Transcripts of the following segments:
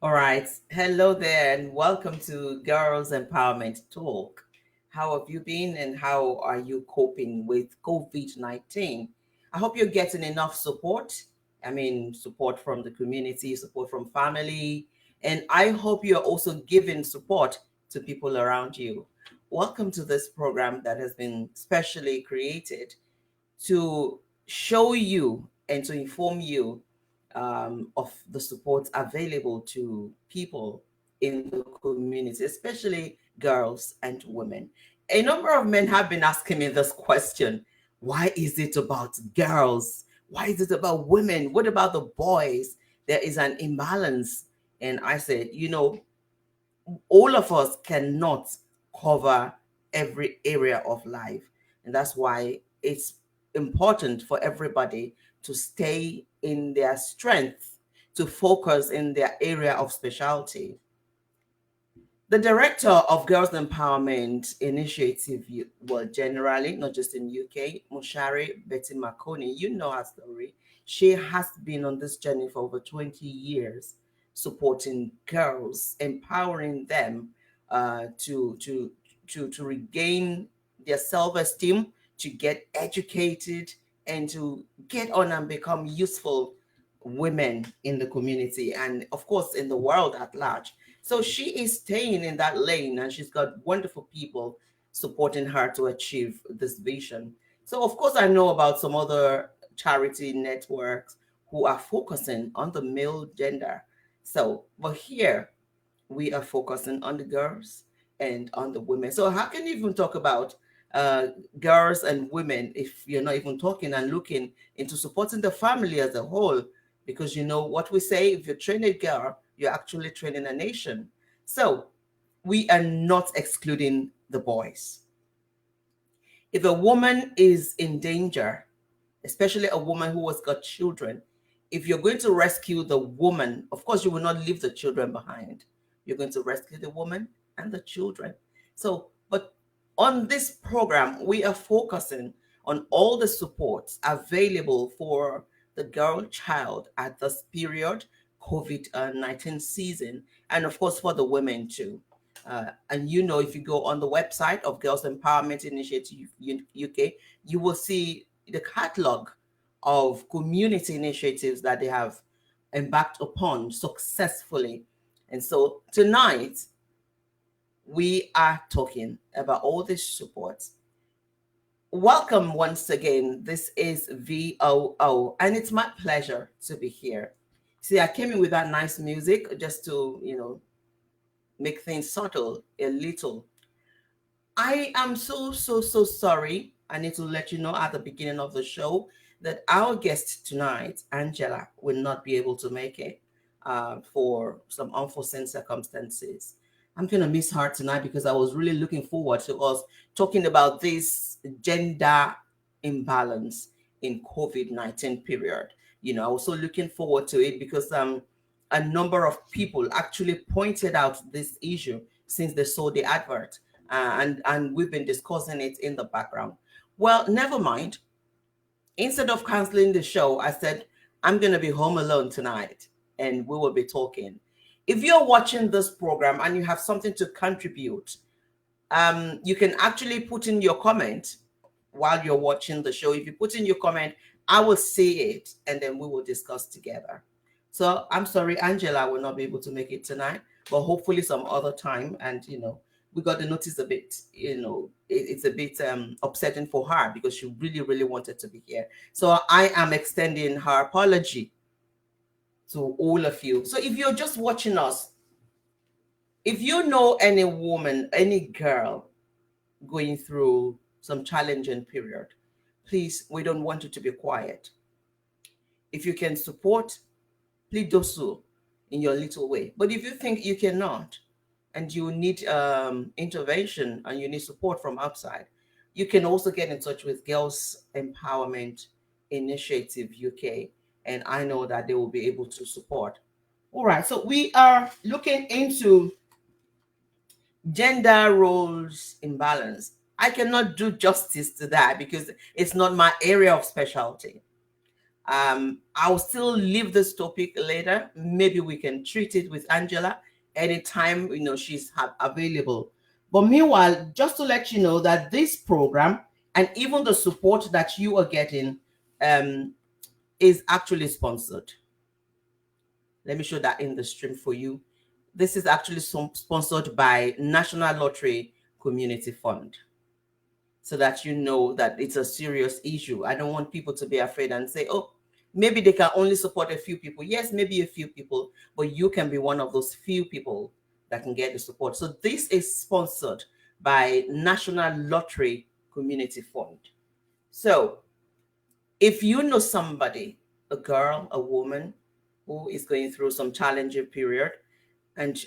All right. Hello there, and welcome to Girls Empowerment Talk. How have you been, and how are you coping with COVID-19? I hope you're getting enough support. I mean, support from the community, support from family, and I hope you're also giving support to people around you. Welcome to this program that has been specially created to show you and to inform you of the support available to people in the community, especially girls and women. A number of men have been asking me this question: why is it about girls? Why is it about women? What about the boys? There is an imbalance. And I said, all of us cannot cover every area of life. And that's why it's important for everybody to stay in their strength, to focus in their area of specialty. The director of Girls Empowerment Initiative, well, generally, not just in UK, Mushari Betty Makoni, you know her story. She has been on this journey for over 20 years, supporting girls, empowering them to regain their self-esteem, to get educated, and to get on and become useful women in the community and, of course, in the world at large. So she is staying in that lane, and she's got wonderful people supporting her to achieve this vision. So, of course, I know about some other charity networks who are focusing on the male gender. So, but here we are focusing on the girls and on the women. So, how can you even talk about uh, girls and women if you're not even talking and looking into supporting the family as a whole? Because you know what we say: if you train a girl, you're actually training a nation. So, we are not excluding the boys. If a woman is in danger, especially a woman who has got children, if you're going to rescue the woman, of course, you will not leave the children behind. You're going to rescue the woman and the children. So, but on this program, we are focusing on all the supports available for the girl child at this period, COVID-19 season, and of course for the women too. And if you go on the website of Girls Empowerment Initiative UK, you will see the catalog of community initiatives that they have embarked upon successfully. And so tonight, we are talking about all this support. Welcome once again. This is VOO, and it's my pleasure to be here. See, I came in with that nice music just to, make things subtle a little. I am so sorry. I need to let you know at the beginning of the show that our guest tonight, Angela, will not be able to make it for some unforeseen circumstances. I'm going to miss her tonight because I was really looking forward to us talking about this gender imbalance in COVID-19 period. I was so looking forward to it because a number of people actually pointed out this issue since they saw the advert, and we've been discussing it in the background. Well, never mind. Instead of canceling the show, I said I'm going to be home alone tonight, and we will be talking. If you're watching this program and you have something to contribute, you can actually put in your comment while you're watching the show. If you put in your comment, I will see it, and then we will discuss together. So I'm sorry, Angela will not be able to make it tonight, but hopefully some other time. And we got the notice a bit. It's a bit upsetting for her because she really wanted to be here. So I am extending her apology to all of you. So if you're just watching us, if you know any woman, any girl going through some challenging period, please, we don't want you to be quiet. If you can support, please do so in your little way. But if you think you cannot and you need intervention and you need support from outside, you can also get in touch with Girls Empowerment Initiative UK, and I know that they will be able to support. All right, so we are looking into gender roles imbalance. I cannot do justice to that because it's not my area of specialty. I'll still leave this topic later. Maybe we can treat it with Angela anytime she's available. But meanwhile, just to let you know that this program and even the support that you are getting um, is actually sponsored. Let me show that in the stream for you. This is actually sponsored by National Lottery Community Fund, so that you know that it's a serious issue. I don't want people to be afraid and say, oh, maybe they can only support a few people. Yes, maybe a few people, but you can be one of those few people that can get the support. So this is sponsored by National Lottery Community Fund. So if you know somebody, a girl, a woman who is going through some challenging period, and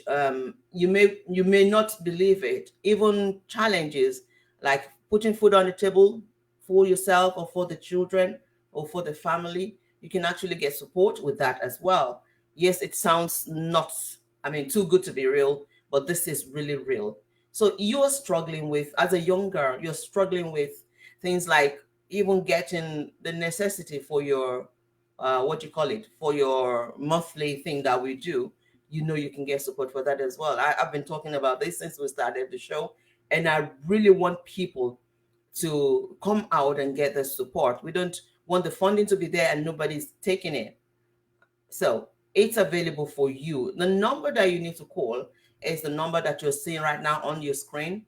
you may not believe it, even challenges like putting food on the table for yourself or for the children or for the family, you can actually get support with that as well. Yes, it sounds not, I mean, too good to be real, but this is really real. So you're struggling with, as a young girl, you're struggling with things like even getting the necessity for your what do you call it, for your monthly thing that we do. You can get support for that as well. I've been talking about this since we started the show, and I really want people to come out and get the support. We don't want the funding to be there and nobody's taking it. So it's available for you. The number that you need to call is the number that you're seeing right now on your screen.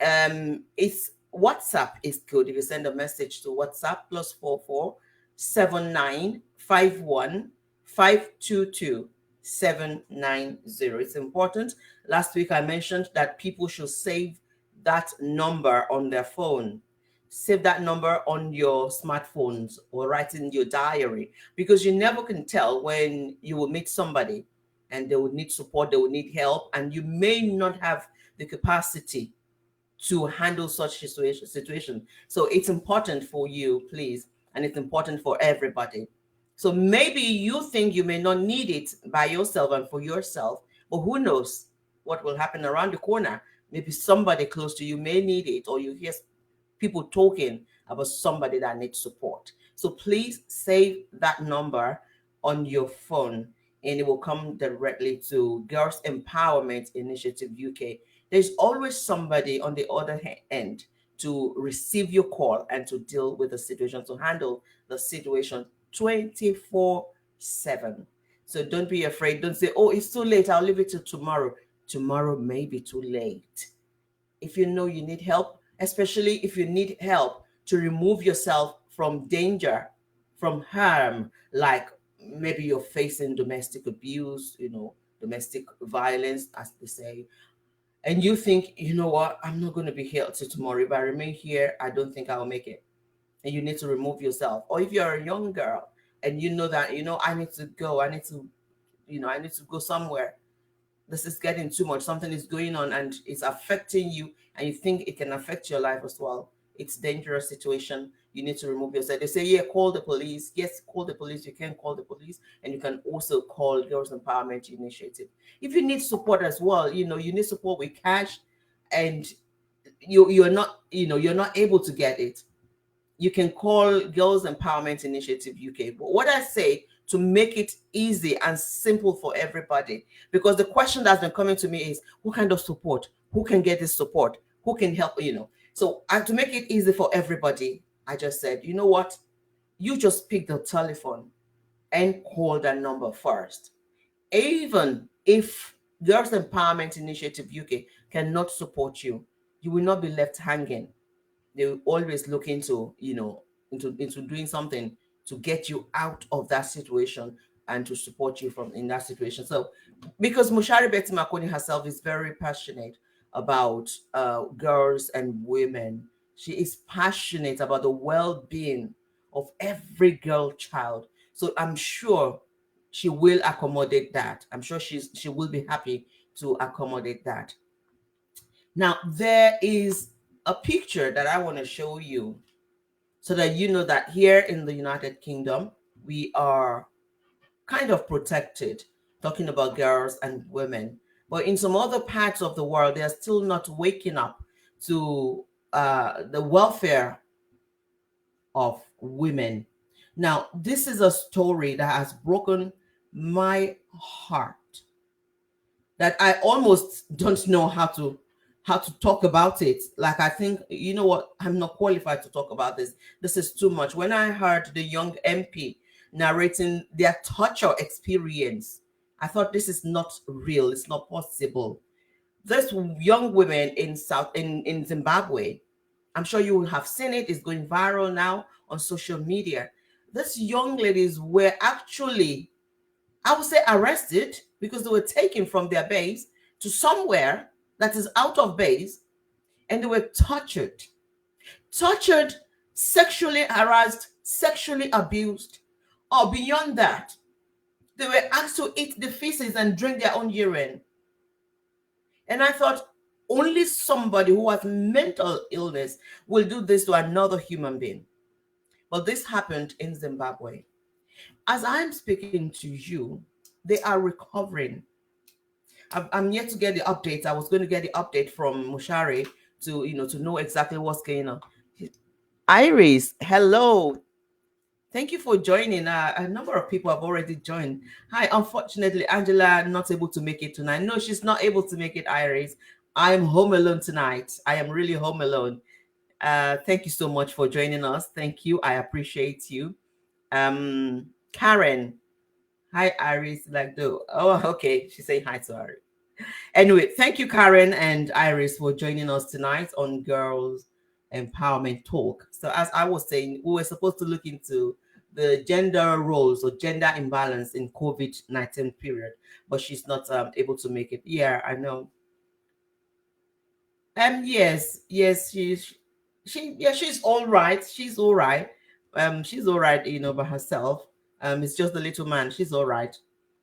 It's WhatsApp is good. If you send a message to WhatsApp, +44 79 51 522 790. It's important. Last week I mentioned that people should save that number on their phone. Save that number on your smartphones or write in your diary, because you never can tell when you will meet somebody and they will need support, they will need help, and you may not have the capacity to handle such situation. So it's important for you, please, and it's important for everybody. So maybe you think you may not need it by yourself and for yourself, but who knows what will happen around the corner? Maybe somebody close to you may need it, or you hear people talking about somebody that needs support. So please save that number on your phone, and it will come directly to Girls Empowerment Initiative UK. There's always somebody on the other end to receive your call and to deal with the situation, to handle the situation 24/7. So don't be afraid. Don't say, oh, it's too late, I'll leave it till tomorrow. Tomorrow may be too late. If you know you need help, especially if you need help to remove yourself from danger, from harm, like maybe you're facing domestic abuse, domestic violence, as they say, and you think, you know what, I'm not going to be here till tomorrow. If I remain here, I don't think I'll make it. And you need to remove yourself. Or if you're a young girl and you know that, I need to go, I need to go somewhere, this is getting too much, something is going on and it's affecting you, and you think it can affect your life as well, it's a dangerous situation, you need to remove yourself. They say, yeah, call the police. Yes, call the police. You can call the police, and you can also call Girls Empowerment Initiative. If you need support as well, you need support with cash, and you're not, you're not able to get it, you can call Girls Empowerment Initiative UK. But what I say, to make it easy and simple for everybody, because the question that's been coming to me is, who kind of support? Who can get this support? Who can help? So to make it easy for everybody, I just said, you know what? You just pick the telephone and call that number first. Even if Girls Empowerment Initiative UK cannot support you, you will not be left hanging. They will always look into doing something to get you out of that situation and to support you from in that situation. So because Mushari Betty Makoni herself is very passionate about girls and women, she is passionate about the well-being of every girl child. So I'm sure she will accommodate that. I'm sure she will be happy to accommodate that. Now, there is a picture that I want to show you so that you know that here in the United Kingdom, we are kind of protected, talking about girls and women. But in some other parts of the world, they are still not waking up to the welfare of women. Now, this is a story that has broken my heart, that I almost don't know how to talk about it. Like, I think, you know what, I'm not qualified to talk about this. This is too much. When I heard the young MP narrating their torture experience, I thought this is not real. It's not possible. This young women in Zimbabwe, I'm sure you have seen it. It's going viral now on social media. These young ladies were actually, I would say, arrested because they were taken from their base to somewhere that is out of base, and they were tortured, sexually harassed, sexually abused, or beyond that, they were asked to eat the feces and drink their own urine. And I thought, only somebody who has mental illness will do this to another human being. But this happened in Zimbabwe. As I'm speaking to you, they are recovering. I'm yet to get the updates. I was going to get the update from Mushari to, to know exactly what's going on. Iris, hello. Thank you for joining. A number of people have already joined. Hi, unfortunately, Angela not able to make it tonight. No, she's not able to make it, Iris. I'm home alone tonight. I am really home alone. Thank you so much for joining us. Thank you. I appreciate you. Karen. Hi, Iris. Okay. She's saying hi to Iris. Anyway, thank you, Karen and Iris, for joining us tonight on Girls Empowerment Talk. So, as I was saying, we were supposed to look into the gender roles or gender imbalance in COVID-19 period, but she's not able to make it. Yeah, I know. Yes, she's all right. She's all right. She's all right, by herself. It's just the little man. She's all right.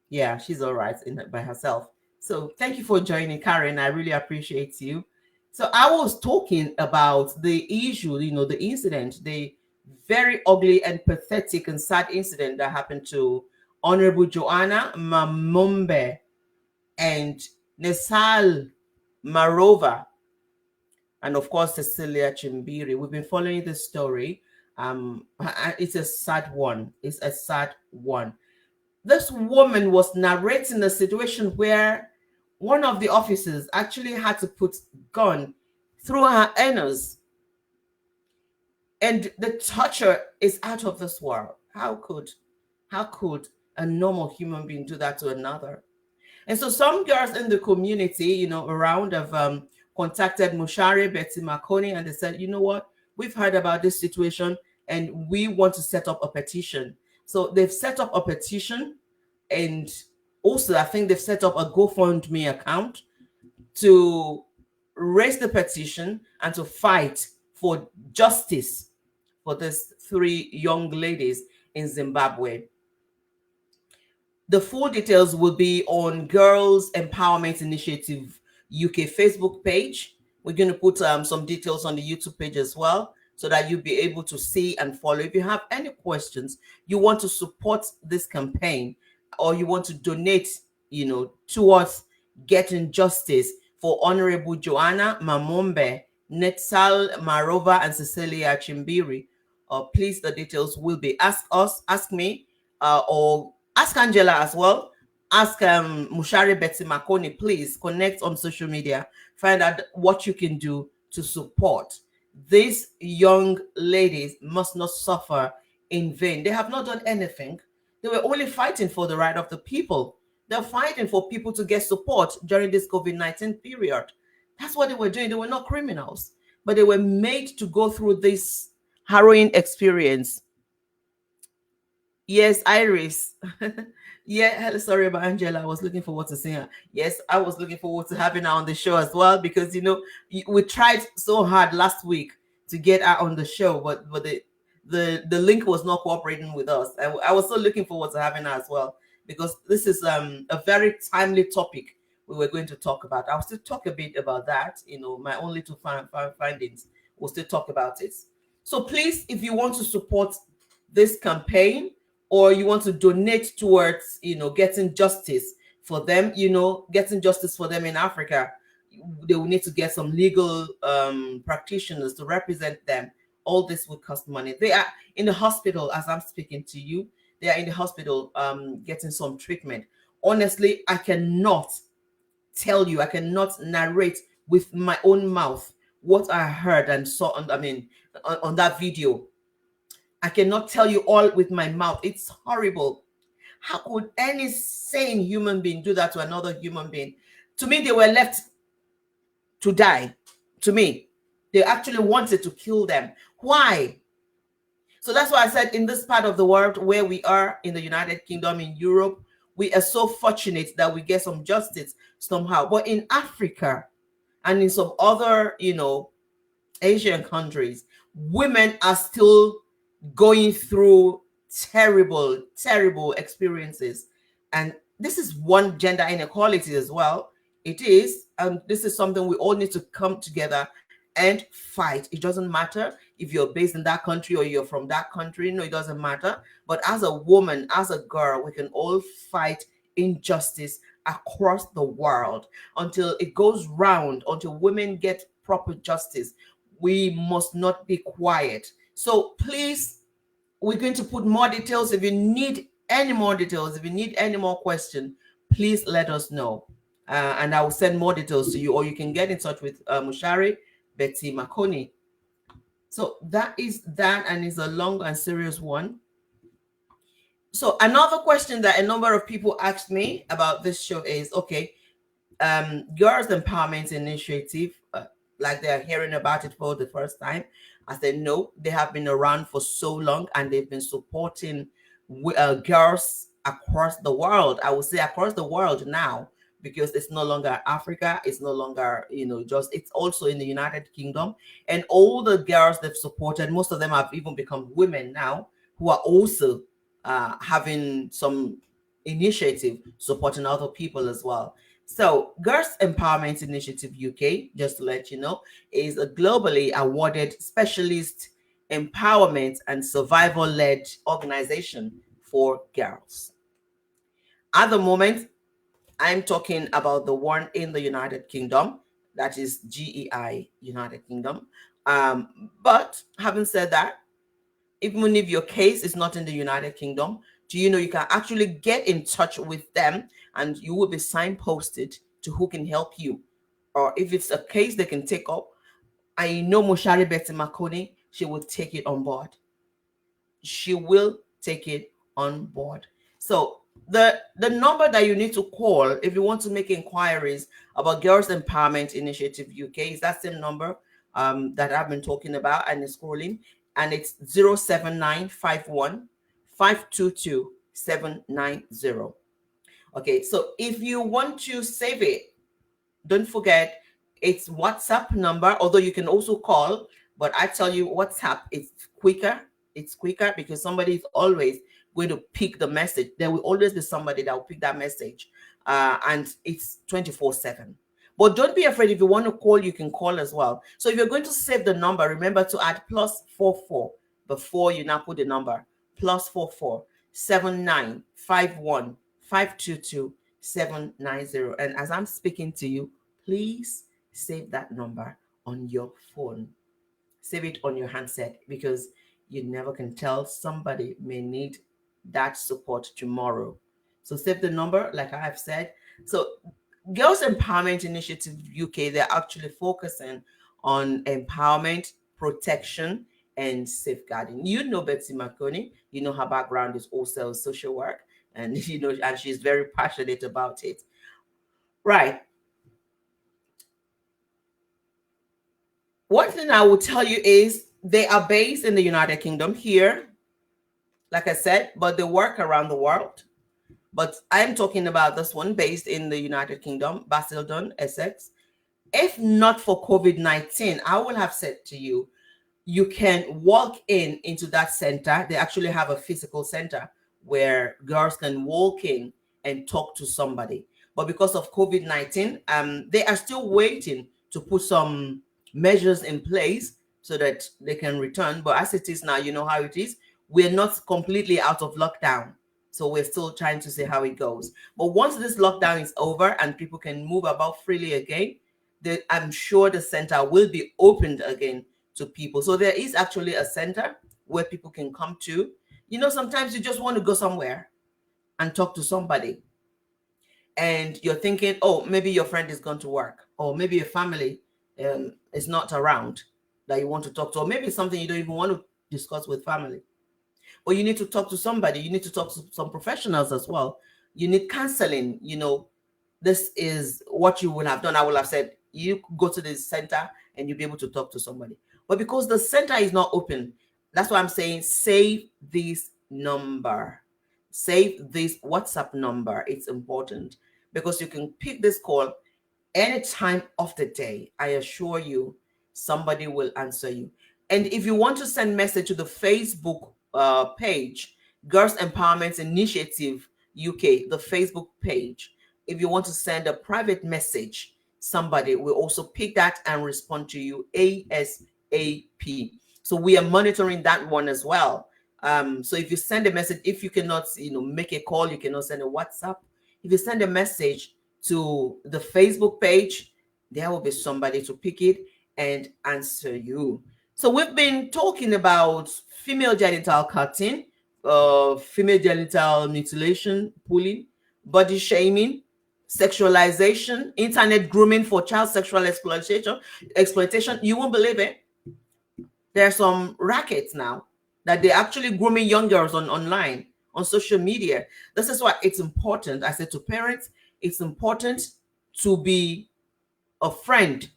Yeah, she's all right by herself. So thank you for joining, Karen. I really appreciate you. So I was talking about the issue, the incident, the very ugly and pathetic and sad incident that happened to Honorable Joanna Mamombe and Nesal Marova, and of course Cecilia Chimbiri. We've been following this story. It's a sad one. It's a sad one. This woman was narrating a situation where one of the officers actually had to put gun through her anus, and the torture is out of this world. How could a normal human being do that to another? And so some girls in the community, around have contacted Mushari, Betty Makoni, and they said, you know what, we've heard about this situation and we want to set up a petition. So they've set up a petition, and also I think they've set up a GoFundMe account to raise the petition and to fight for justice for these 3 young ladies in Zimbabwe. The full details will be on Girls Empowerment Initiative UK Facebook page. We're going to put some details on the YouTube page as well, so that you'll be able to see and follow. If you have any questions, you want to support this campaign, or you want to donate, towards getting justice for Honorable Joanna Mamombe, Netsal Marova, and Cecilia Chimbiri, please, the details will be ask us, ask me, or ask Angela as well. Ask Mushari Betty Makoni. Please connect on social media. Find out what you can do to support. These young ladies must not suffer in vain. They have not done anything. They were only fighting for the right of the people. They're fighting for people to get support during this COVID-19 period. That's what they were doing. They were not criminals, but they were made to go through this harrowing experience. Yes, Iris. Yeah, sorry about Angela. I was looking forward to seeing her. Yes, I was looking forward to having her on the show as well, because we tried so hard last week to get her on the show, but the link was not cooperating with us. I was so looking forward to having her as well, because this is a very timely topic we were going to talk about. I'll still talk a bit about that, my only 2 findings. We'll still talk about it. So please, if you want to support this campaign, or you want to donate towards, getting justice for them, getting justice for them in Africa, they will need to get some legal practitioners to represent them all this will cost money. They are in the hospital as I'm speaking to you. They are in the hospital getting some treatment. Honestly, I cannot tell you, I cannot narrate with my own mouth what I heard and saw on, I mean, on that video. I cannot tell you all with my mouth. It's horrible. How could any sane human being do that to another human being? To me, they were left to die. To me, they actually wanted to kill them. Why? So that's why I said in this part of the world where we are in the United Kingdom, in Europe, we are so fortunate that we get some justice somehow. But in Africa and in some other, Asian countries, women are still going through terrible, terrible experiences. And this is one gender inequality as well. It is, and this is something we all need to come together and fight. It doesn't matter if you're based in that country or you're from that country. No, it doesn't matter. But as a woman, as a girl, we can all fight injustice across the world until it goes round, until women get proper justice. We must not be quiet. So please, we're going to put more details. If you need any more details, if you need any more question, please let us know. And I will send more details to you, or you can get in touch with Mushari Betty Makoni. So that is that, and it's a long and serious one. So another question that a number of people asked me about this show is, okay, Girls Empowerment Initiative, like they're hearing about it for the first time. I said, no, they have been around for so long and they've been supporting girls across the world. I would say across the world now, because it's no longer Africa. It's no longer, it's also in the United Kingdom. And all the girls they've supported, most of them have even become women now who are also having some initiative supporting other people as well. So, Girls Empowerment Initiative UK, just to let you know, is a globally awarded specialist empowerment and survival led organization for girls. At the moment, I'm talking about the one in the United Kingdom, that is GEI, United Kingdom. But having said that, even if your case is not in the United Kingdom, do you know you can actually get in touch with them and you will be signposted to who can help you? Or if it's a case they can take up, I know Moshari Betty Makoni, she will take it on board. She will take it on board. So the number that you need to call if you want to make inquiries about Girls Empowerment Initiative UK is that same number that I've been talking about and it's scrolling, and it's 07951 522 790. Okay, so if you want to save it, don't forget it's WhatsApp number, although you can also call, but I tell you WhatsApp, it's quicker. It's quicker because somebody is always going to pick the message. There will always be somebody that will pick that message. And it's 24/7. But don't be afraid. If you want to call, you can call as well. So if you're going to save the number, remember to add +44 before you now put the number. +44 7951 522 790. And as I'm speaking to you, please save that number on your phone. Save it on your handset because you never can tell. Somebody may need that support tomorrow. So save the number, like I have said. So Girls Empowerment Initiative UK, they're actually focusing on empowerment, protection, and safeguarding. You know Betsy Makoni, you know her background is also social work, and and she's very passionate about it. Right. One thing I will tell you is they are based in the United Kingdom here, like I said, but they work around the world. But I'm talking about this one based in the United Kingdom, Basildon, Essex. If not for COVID-19, I would have said to you, you can walk into that center. They actually have a physical center where girls can walk in and talk to somebody. But because of COVID-19, they are still waiting to put some measures in place so that they can return. But as it is now, you know how it is. We're not completely out of lockdown. So we're still trying to see how it goes. But once this lockdown is over and people can move about freely again, I'm sure the center will be opened again to people. So there is actually a center where people can come to. Sometimes you just want to go somewhere and talk to somebody, and you're thinking, oh, maybe your friend is gone to work, or maybe your family is not around that you want to talk to, or maybe it's something you don't even want to discuss with family. Or you need to talk to somebody, you need to talk to some professionals as well. You need counseling. This is what you would have done. I would have said, you go to the center and you'll be able to talk to somebody. But because the center is not open, that's why I'm saying save this number. Save this WhatsApp number. It's important because you can pick this call any time of the day. I assure you, somebody will answer you. And if you want to send message to the Facebook page, Girls Empowerment Initiative UK, the Facebook page, if you want to send a private message, somebody will also pick that and respond to you ASAP. So we are monitoring that one as well. So if you send a message, if you cannot, make a call, you cannot send a WhatsApp. If you send a message to the Facebook page, there will be somebody to pick it and answer you. So we've been talking about female genital cutting, female genital mutilation, pulling, body shaming, sexualization, internet grooming for child sexual exploitation. You won't believe it. There are some rackets now that they're actually grooming young girls online, on social media. This is why it's important. I said to parents, it's important to be a friend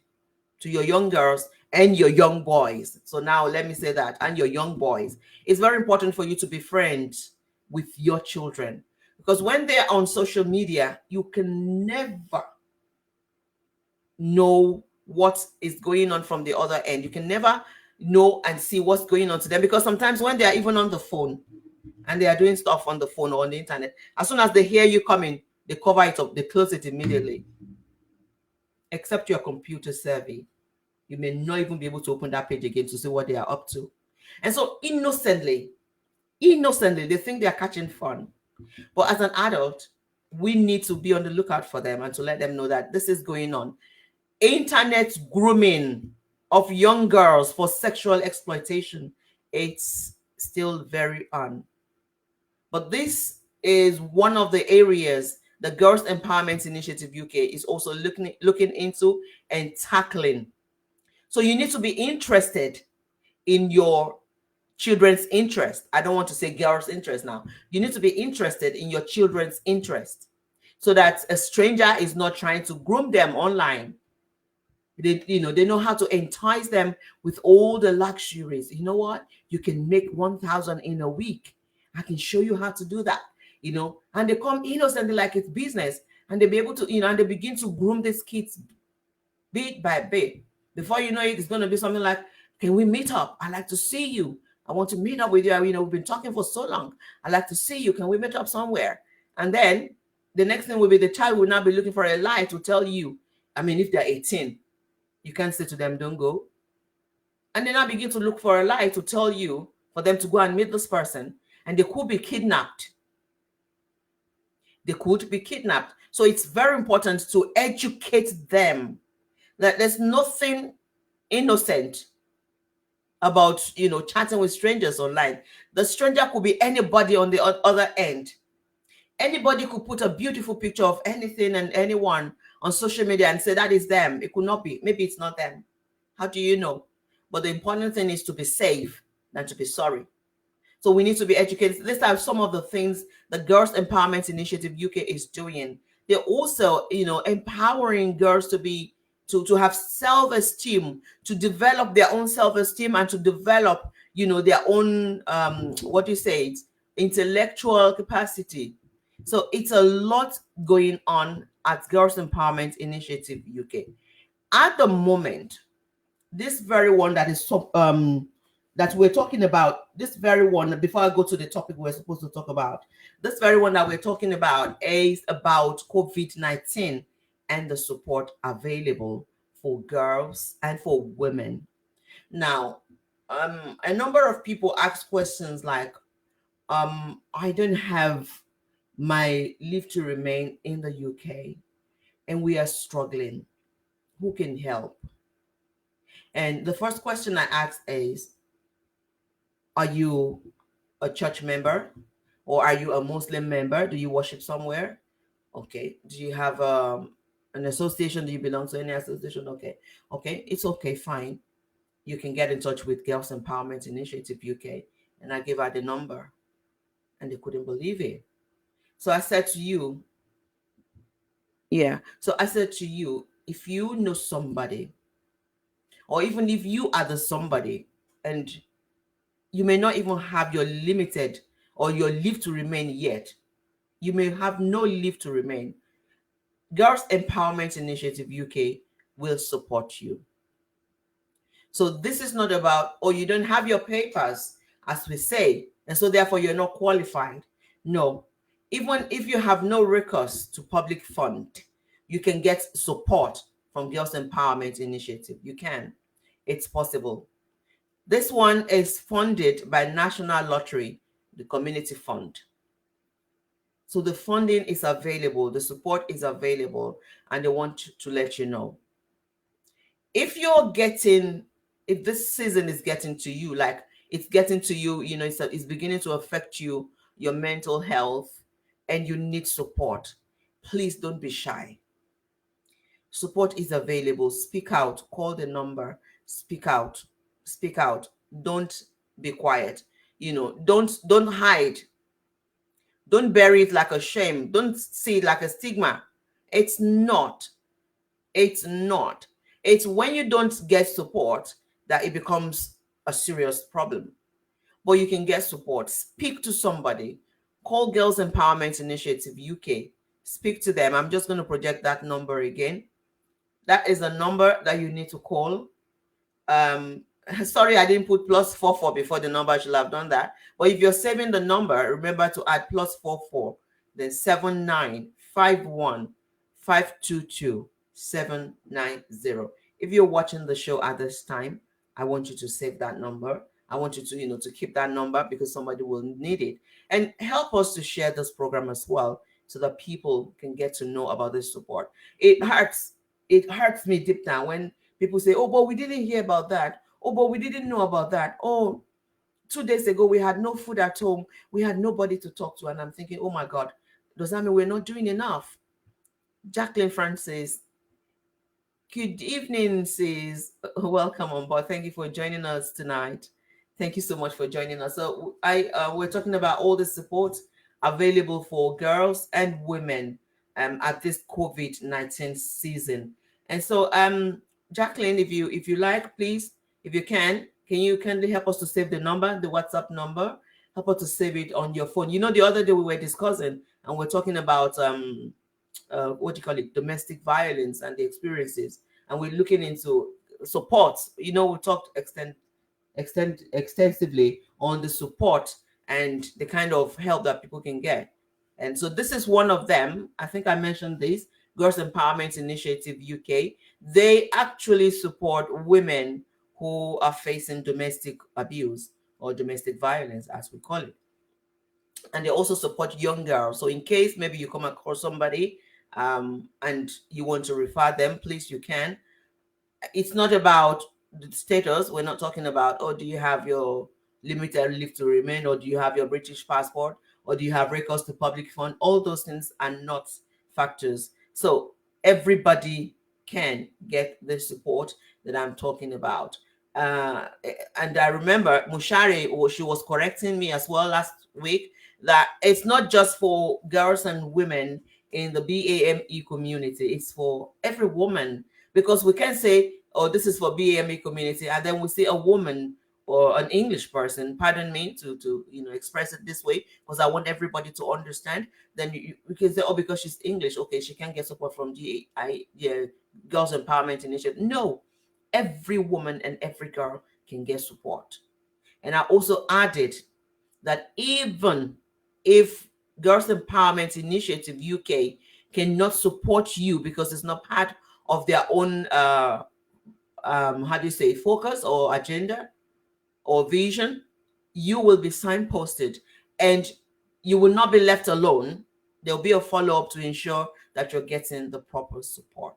to your young girls and your young boys. So now let me say that, and your young boys. It's very important for you to be friends with your children, because when they're on social media, you can never know what is going on from the other end. You can never know and see what's going on to them, because sometimes when they are even on the phone and they are doing stuff on the phone or on the internet, as soon as they hear you coming, they cover it up, they close it immediately. Except you're computer savvy, you may not even be able to open that page again to see what they are up to. And so innocently, they think they are catching fun. But as an adult, we need to be on the lookout for them and to let them know that this is going on. Internet grooming of young girls for sexual exploitation, it's still very on. But this is one of the areas the Girls Empowerment Initiative UK is also looking into and tackling. So you need to be interested in your children's interest. I don't want to say girls' interest now. You need to be interested in your children's interest, so that a stranger is not trying to groom them online. They know how to entice them with all the luxuries. You know what? You can make 1,000 in a week. I can show you how to do that. And they come innocently like it's business, and they be able to, and they begin to groom these kids bit by bit. Before you know it, it's going to be something like, can we meet up? I like to see you. I want to meet up with you. We've been talking for so long. I like to see you. Can we meet up somewhere? And then the next thing will be the child will now be looking for a lie to tell you. If they're 18, you can't say to them, don't go. And they now begin to look for a lie to tell you for them to go and meet this person. And they could be kidnapped. So it's very important to educate them that there's nothing innocent about chatting with strangers online. The stranger could be anybody on the other end. Anybody could put a beautiful picture of anything and anyone on social media and say that is them. It could not be. Maybe it's not them. How do you know? But the important thing is to be safe than to be sorry. So we need to be educated. These are some of the things the Girls Empowerment Initiative UK is doing. They're also, empowering girls to have self-esteem, to develop their own self-esteem, and to develop, their own intellectual capacity. So it's a lot going on at Girls Empowerment Initiative UK. At the moment, this very one that we're talking about, this very one, before I go to the topic we're supposed to talk about, this very one that we're talking about is about COVID-19 and the support available for girls and for women. Now, a number of people ask questions like, I don't have my leave to remain in the UK and we are struggling. Who can help? And the first question I ask is, are you a church member, or are you a Muslim member? Do you worship somewhere? Okay. Do you have an association? Do you belong to any association? Okay. Okay. It's okay. Fine. You can get in touch with Girls Empowerment Initiative UK. And I gave her the number, and they couldn't believe it. So I said to you, yeah. So I said to you, if you know somebody, or even if you are the somebody, and you may not even have your limited or your leave to remain yet, you may have no leave to remain, Girls Empowerment Initiative UK will support you. So this is not about, oh, you don't have your papers, as we say, and so therefore you're not qualified. No. Even if you have no recourse to public fund, you can get support from Girls Empowerment Initiative. You can. It's possible. This one is funded by National Lottery, the community fund. So the funding is available, the support is available, and they want to let you know. If you're getting, if this season is getting to you, like it's getting to you, you know, it's beginning to affect you, your mental health, and you need support, please don't be shy. Support is available. Speak out, call the number, speak out, speak out. Don't be quiet. You know, don't hide. Don't bury it like a shame. Don't see it like a stigma. It's not. It's not. It's when you don't get support that it becomes a serious problem. But you can get support. Speak to somebody. Call Girls Empowerment Initiative UK. Speak to them. I'm just going to project that number again. That is a number that you need to call. um Sorry, I didn't put +44 before the number. I should have done that. But if you're saving the number, remember to add +44, then 7951 522 790. If you're watching the show at this time, I want you to save that number. I want you to, to keep that number, because somebody will need it. And help us to share this program as well, so that people can get to know about this support. It hurts me deep down when people say, oh, but we didn't hear about that. Oh, but we didn't know about that. Oh, 2 days ago, we had no food at home. We had nobody to talk to. And I'm thinking, oh my God, does that mean we're not doing enough? Jacqueline Francis, good evening, sis. Welcome on board. Thank you for joining us tonight. Thank you so much for joining us. So we're talking about all the support available for girls and women at this COVID-19 season. And so Jacqueline, if you like, please, if you can you kindly help us to save the number, the WhatsApp number? Help us to save it on your phone. You know, the other day we were discussing and we're talking about what do you call it, domestic violence and the experiences, and we're looking into support. You know, we talked extensively on the support and the kind of help that people can get. And so this is one of them. I think I mentioned this, Girls Empowerment Initiative UK. They actually support women who are facing domestic abuse or domestic violence, as we call it. And they also support young girls. So in case maybe you come across somebody and you want to refer them, please, you can. It's not about the status. We're not talking about, oh, do you have your limited leave to remain, or do you have your British passport, or do you have recourse to public fund? All those things are not factors. So everybody can get the support that I'm talking about. And I remember Mushari, she was correcting me as well last week, that it's not just for girls and women in the BAME community, it's for every woman. Because we can't say, oh, this is for BAME community, and then we see a woman or an English person, pardon me to express it this way, because I want everybody to understand. Then you can say, oh, because she's English, okay, she can get support from Girls Empowerment Initiative. No, every woman and every girl can get support. And I also added that even if Girls Empowerment Initiative UK cannot support you because it's not part of their own how do you say, focus or agenda or vision, you will be signposted, and you will not be left alone. There'll be a follow-up to ensure that you're getting the proper support.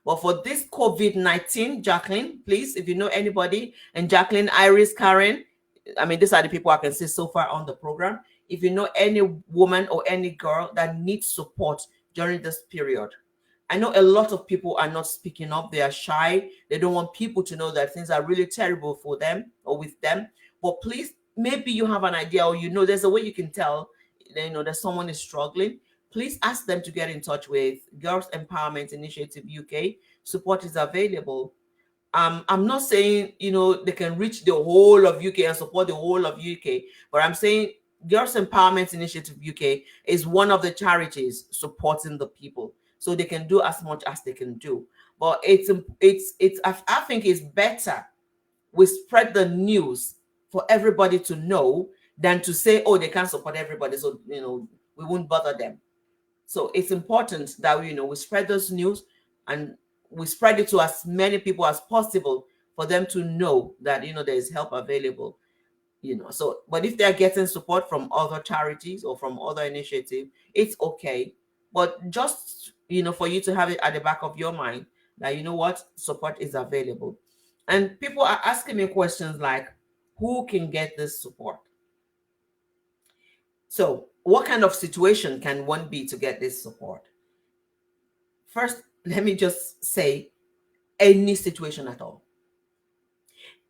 But for this COVID-19, Jacqueline, please, if you know anybody, and Jacqueline, Iris, Karen, I mean, these are the people I can see so far on the program. If you know any woman or any girl that needs support during this period, I know a lot of people are not speaking up. They are shy. They don't want people to know that things are really terrible for them or with them. But please, maybe you have an idea, or you know there's a way you can tell, you know, that someone is struggling. Please ask them to get in touch with Girls Empowerment Initiative UK. Support is available. I'm not saying, you know, they can reach the whole of UK and support the whole of UK, but I'm saying Girls Empowerment Initiative UK is one of the charities supporting the people, so they can do as much as they can do. But I think it's better we spread the news for everybody to know than to say, oh, they can't support everybody, so, you know, we won't bother them. So it's important that we, you know, we spread those news and we spread it to as many people as possible for them to know that, you know, there is help available, you know. So, but if they're getting support from other charities or from other initiatives, it's okay. But just, you know, for you to have it at the back of your mind that, you know what, support is available. And people are asking me questions like, who can get this support? So, what kind of situation can one be to get this support? First, let me just say any situation at all.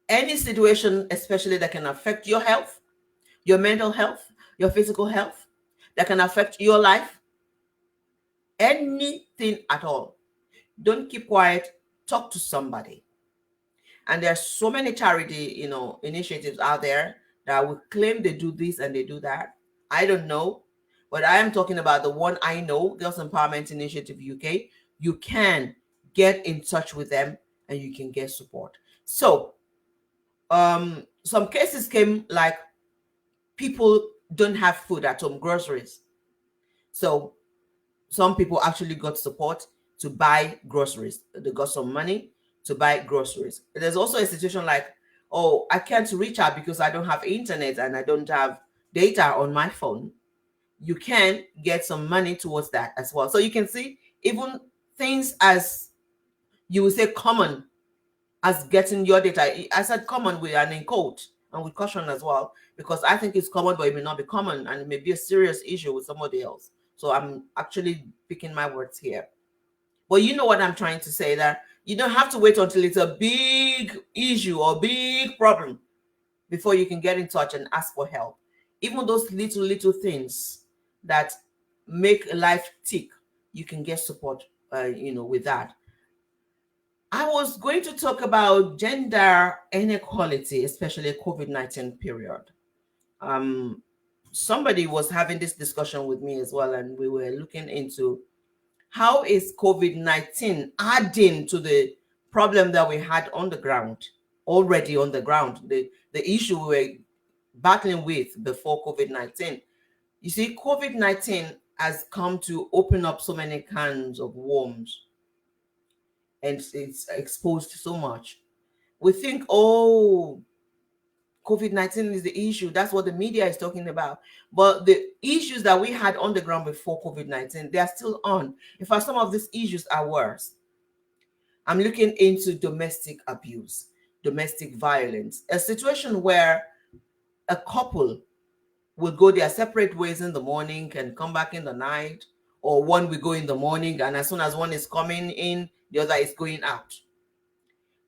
Any situation, especially that can affect your health, your mental health, your physical health, that can affect your life, anything at all. Don't keep quiet, talk to somebody. And there are so many charity, you know, initiatives out there that will claim they do this and they do that. I don't know, but I am talking about the one I know, Girls Empowerment Initiative UK. You can get in touch with them and you can get support. So, some cases came like people don't have food at home, groceries. So some people actually got support to buy groceries. They got some money to buy groceries. There's also a situation like, oh, I can't reach out because I don't have internet and I don't have data on my phone. You can get some money towards that as well. So you can see even things as you would say common as getting your data. I said common with an in quote and with caution as well, because I think it's common, but it may not be common and it may be a serious issue with somebody else. So I'm actually picking my words here. But you know what I'm trying to say, that you don't have to wait until it's a big issue or big problem before you can get in touch and ask for help. Even those little things that make life tick, you can get support, you know, with that. I was going to talk about gender inequality, especially COVID-19 period. Somebody was having this discussion with me as well, and we were looking into how is COVID-19 adding to the problem that we had on the ground, already on the ground, the issue we were battling with before COVID-19. You see, COVID-19 has come to open up so many cans of worms, and it's exposed so much. We think, oh, COVID-19 is the issue. That's what the media is talking about. But the issues that we had on the ground before COVID-19, they are still on. In fact, some of these issues are worse. I'm looking into domestic abuse, domestic violence, a situation where a couple will go their separate ways in the morning and come back in the night, or one will go in the morning and as soon as one is coming in, the other is going out.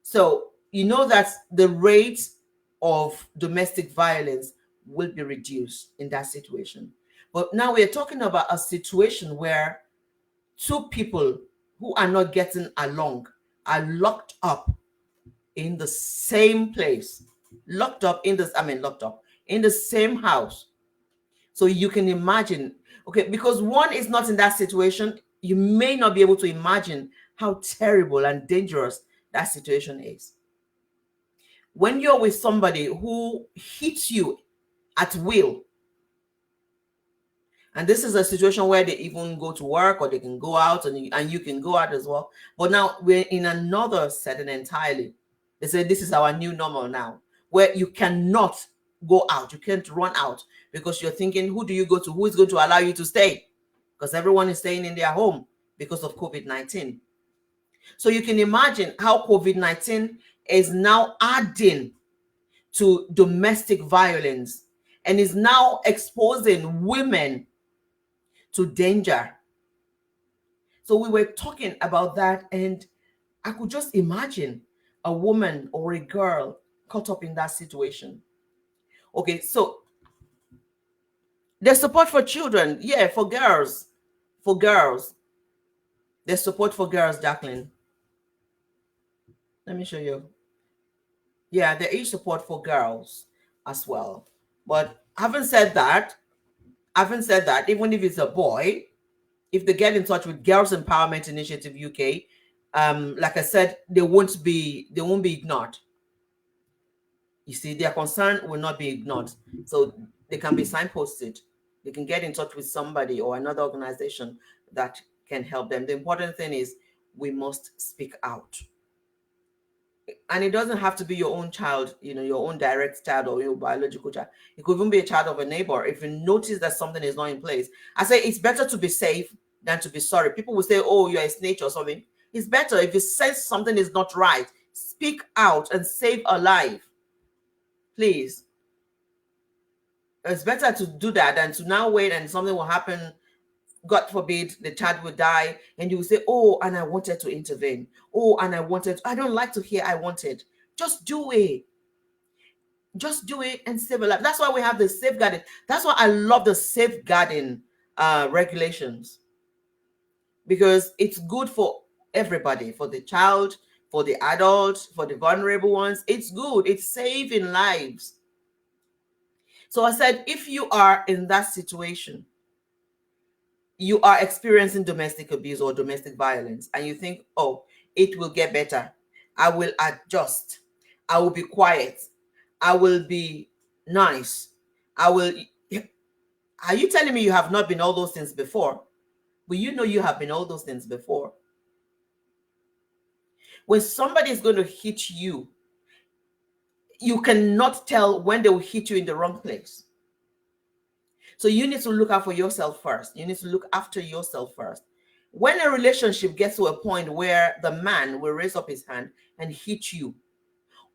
So you know that the rate of domestic violence will be reduced in that situation. But now we're talking about a situation where two people who are not getting along are locked up in the same place, locked up in this, I mean, locked up in the same house. So you can imagine, okay, because one is not in that situation, you may not be able to imagine how terrible and dangerous that situation is. When you're with somebody who hits you at will, and this is a situation where they even go to work or they can go out and you can go out as well. But now we're in another setting entirely. They say this is our new normal now, where you cannot go out. You can't run out because you're thinking, who do you go to? Who is going to allow you to stay? Because everyone is staying in their home because of COVID-19. So you can imagine how COVID-19 is now adding to domestic violence and is now exposing women to danger. So we were talking about that, and I could just imagine a woman or a girl caught up in that situation. Okay, so there's support for children. Yeah, for girls. For girls. There's support for girls, Jacqueline. Let me show you. Yeah, there is support for girls as well. But having said that, even if it's a boy, if they get in touch with Girls Empowerment Initiative UK, like I said, they won't be ignored. You see, their concern will not be ignored. So they can be signposted. They can get in touch with somebody or another organization that can help them. The important thing is we must speak out. And it doesn't have to be your own child, your own direct child or your biological child. It could even be a child of a neighbor. If you notice that something is not in place, I say it's better to be safe than to be sorry. People will say, oh, you're a snitch or something. It's better if you sense something is not right, speak out and save a life. Please. It's better to do that than to now wait and something will happen. God forbid the child will die, and you will say, oh, and I wanted to intervene. Oh, and I don't like to hear I wanted. Just do it. Just do it and save a life. That's why we have the safeguarding. That's why I love the safeguarding regulations, because it's good for everybody, for the child, for the adult, for the vulnerable ones. It's good. It's saving lives. So I said, if you are in that situation, you are experiencing domestic abuse or domestic violence, and you think, oh, it will get better. I will adjust. I will be quiet. I will be nice. I will. Are you telling me you have not been all those things before? Well, you have been all those things before. When somebody is going to hit you, you cannot tell when they will hit you in the wrong place. So you need to look out for yourself first. You need to look after yourself first. When a relationship gets to a point where the man will raise up his hand and hit you,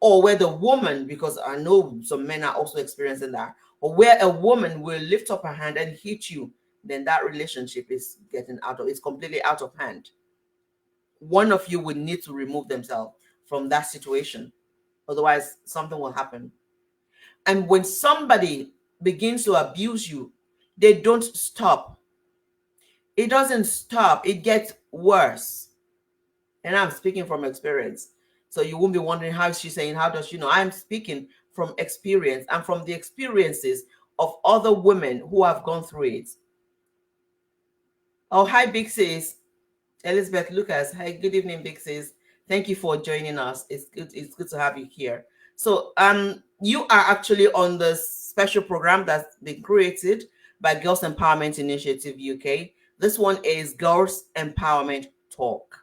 or where the woman, because I know some men are also experiencing that, or where a woman will lift up her hand and hit you, then that relationship is it's completely out of hand. One of you will need to remove themselves from that situation. Otherwise, something will happen. And when somebody begins to abuse you, they don't stop. It doesn't stop. It gets worse. And I'm speaking from experience. So you won't be wondering how she's saying, how does she know? I'm speaking from experience and from the experiences of other women who have gone through it. Oh, hi, Big Sis. Elizabeth Lucas. Hi, good evening, Big Sis. Thank you for joining us. It's good to have you here. So you are actually on the special program that's been created by Girls Empowerment Initiative UK. This one is Girls Empowerment Talk.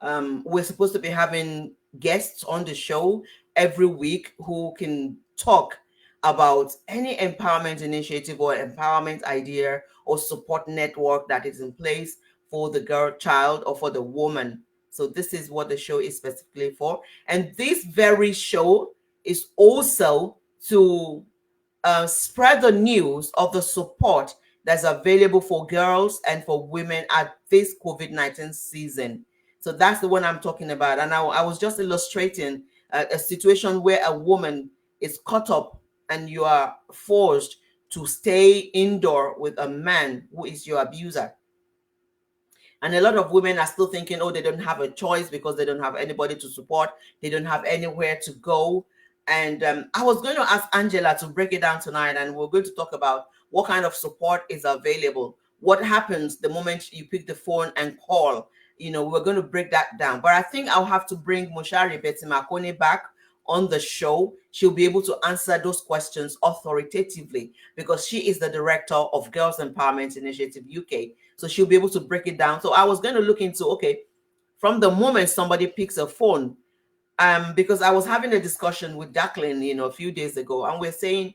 We're supposed to be having guests on the show every week who can talk about any empowerment initiative or empowerment idea or support network that is in place for the girl child or for the woman. So this is what the show is specifically for. And this very show is also to spread the news of the support that's available for girls and for women at this COVID-19 season. So that's the one I'm talking about. And I was just illustrating a situation where a woman is caught up and you are forced to stay indoor with a man who is your abuser. And a lot of women are still thinking, oh, they don't have a choice because they don't have anybody to support. They don't have anywhere to go. And I was going to ask Angela to break it down tonight, and we're going to talk about what kind of support is available. What happens the moment you pick the phone and call? We're going to break that down. But I think I'll have to bring Moshari Betty Makone back on the show. She'll be able to answer those questions authoritatively because she is the director of Girls Empowerment Initiative UK. So she'll be able to break it down. So I was going to look into, okay, from the moment somebody picks a phone, because I was having a discussion with Jacqueline, a few days ago, and we're saying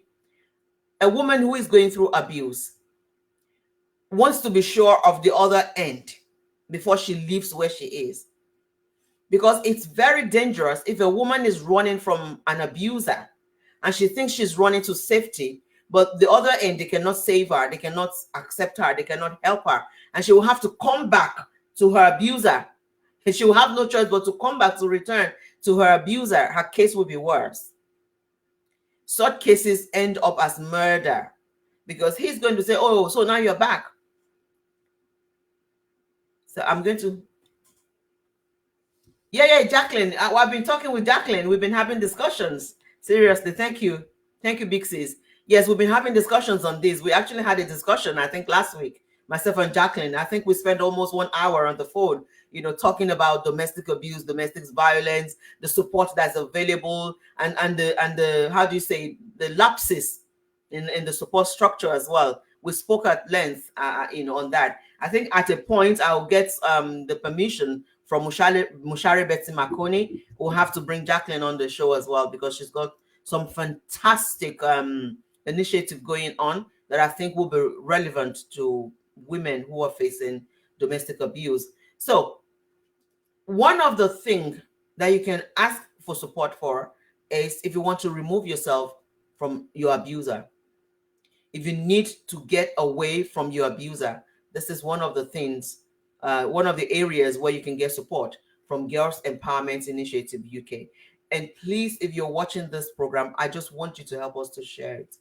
a woman who is going through abuse wants to be sure of the other end. before she leaves where she is. Because it's very dangerous if a woman is running from an abuser and she thinks she's running to safety, but the other end, they cannot save her, they cannot accept her, they cannot help her, and she will have to come back to her abuser. And she will have no choice but to come back to return to her abuser. Her case will be worse. Such cases end up as murder because he's going to say, oh, so now you're back. So I'm going to, yeah, Jacqueline. I've been talking with Jacqueline. We've been having discussions. Seriously, thank you. Thank you, Big Sis. Yes, we've been having discussions on this. We actually had a discussion, I think, last week, myself and Jacqueline. I think we spent almost 1 hour on the phone, talking about domestic abuse, domestic violence, the support that's available, and the how do you say, the lapses in the support structure as well. We spoke at length, on that. I think at a point I'll get the permission from Mushari Betty Makoni. We'll have to bring Jacqueline on the show as well because she's got some fantastic initiative going on that I think will be relevant to women who are facing domestic abuse. So one of the things that you can ask for support for is if you want to remove yourself from your abuser. If you need to get away from your abuser, this is one of the things, one of the areas where you can get support from Girls Empowerment Initiative UK. And please, if you're watching this program, I just want you to help us to share it.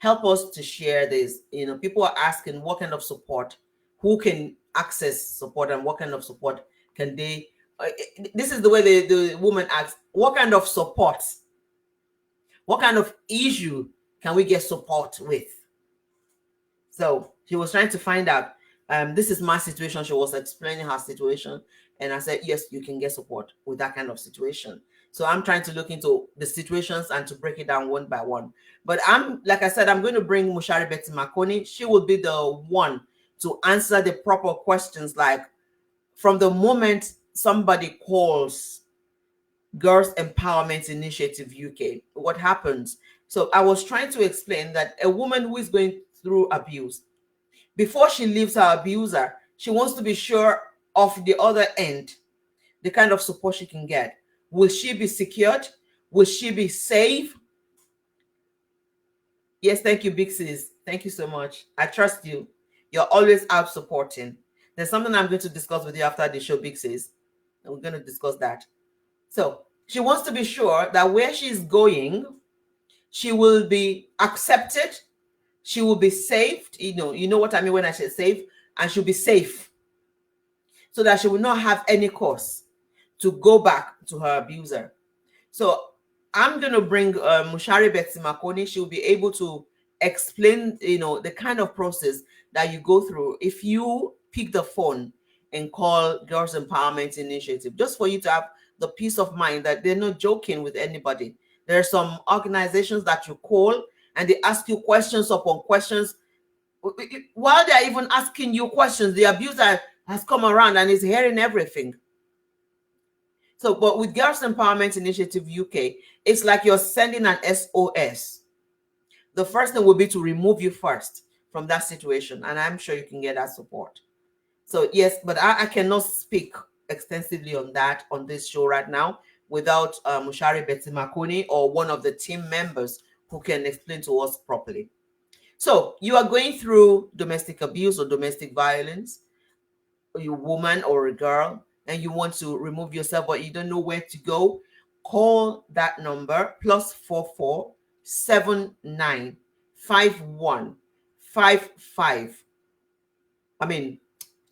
Help us to share this. People are asking what kind of support, who can access support, and what kind of support can they. This is the way the woman asks, what kind of support, what kind of issue can we get support with? So she was trying to find out, this is my situation. She was explaining her situation. And I said, yes, you can get support with that kind of situation. So I'm trying to look into the situations and to break it down one by one. But like I said, I'm going to bring Mushari Betty Makoni. She will be the one to answer the proper questions, like from the moment somebody calls Girls Empowerment Initiative UK, what happens? So I was trying to explain that a woman who is going through abuse, before she leaves her abuser, she wants to be sure of the other end, the kind of support she can get. Will she be secured? Will she be safe? Yes, thank you, Big Sis. Thank you so much. I trust you. You're always out supporting. There's something I'm going to discuss with you after the show, Big Sis. And we're going to discuss that. So she wants to be sure that where she's going, she will be accepted. She will be saved. You know what I mean when I say safe, and she'll be safe so that she will not have any cause to go back to her abuser. So I'm going to bring Mushari Betty Makoni. She'll be able to explain, the kind of process that you go through if you pick the phone and call Girls Empowerment Initiative, just for you to have the peace of mind that they're not joking with anybody. There are some organizations that you call and they ask you questions upon questions. While they're even asking you questions, the abuser has come around and is hearing everything. So, but with Girls Empowerment Initiative UK, it's like you're sending an SOS. The first thing will be to remove you first from that situation. And I'm sure you can get that support. So yes, but I cannot speak extensively on that on this show right now without Mushari Betty Makoni or one of the team members who can explain to us properly. So you are going through domestic abuse or domestic violence, or you're a woman or a girl, and you want to remove yourself, but you don't know where to go. Call that number +44 79 51 55.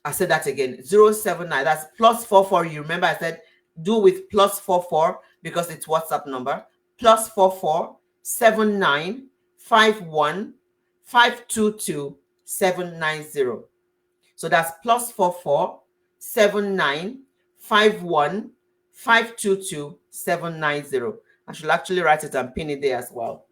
I said that again, 079. That's +44. You remember I said do with +44 because it's WhatsApp number. +44 79 51 522 790. So that's +44 79 51 522 790. I should actually write it and pin it there as well.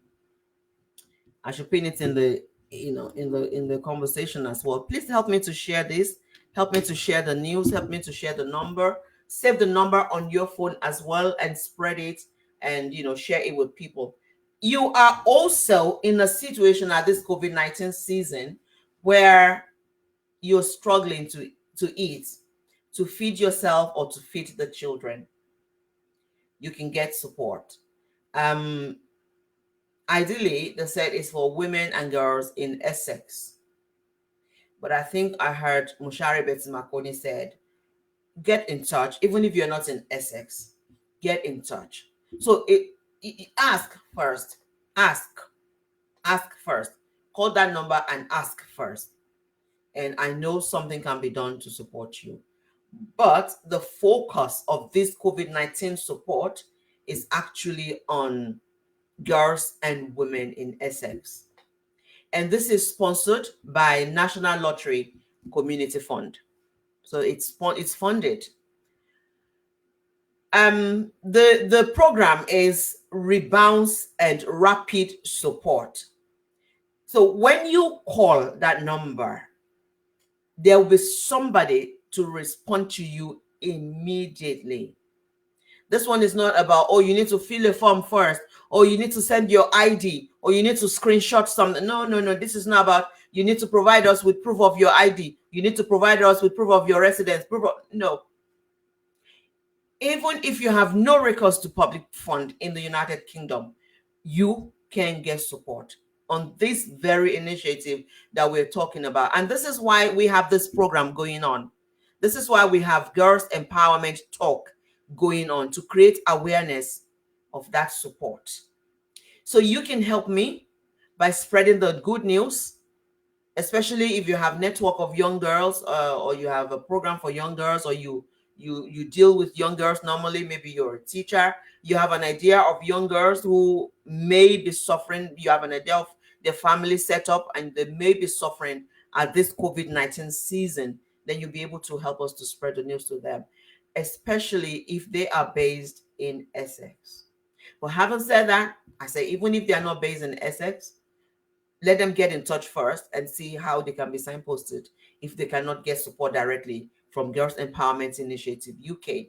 I should pin it in the in the conversation as well. Please help me to share this. Help me to share the news. Help me to share the number. Save the number on your phone as well and spread it and share it with people. You are also in a situation at this COVID-19 season where you're struggling to eat, to feed yourself or to feed the children, you can get support. Um, Ideally, they said it's for women and girls in Essex. But I think I heard Mushari Betty Makoni said, get in touch, even if you're not in Essex, get in touch. So ask first. Ask. Ask first. Call that number and ask first. And I know something can be done to support you. But the focus of this COVID-19 support is actually on girls and women in Essex. And this is sponsored by National Lottery Community Fund. So it's funded. The program is Rebounds and Rapid Support. So when you call that number, there will be somebody to respond to you immediately. This one is not about, oh, you need to fill a form first, or you need to send your ID, or you need to screenshot something. No, no, no. This is not about, you need to provide us with proof of your ID. You need to provide us with proof of your residence. No. Even if you have no recourse to public fund in the United Kingdom, you can get support on this very initiative that we're talking about. And this is why we have this program going on. This is why we have Girls Empowerment Talk going on, to create awareness of that support. So you can help me by spreading the good news, especially if you have network of young girls, or you have a program for young girls, or you deal with young girls normally. Maybe you're a teacher, you have an idea of young girls who may be suffering, you have an idea of their family setup, and they may be suffering at this COVID-19 season. Then you'll be able to help us to spread the news to them, especially if they are based in Essex. But having said that, I say, even if they are not based in Essex, let them get in touch first and see how they can be signposted if they cannot get support directly from Girls Empowerment Initiative UK.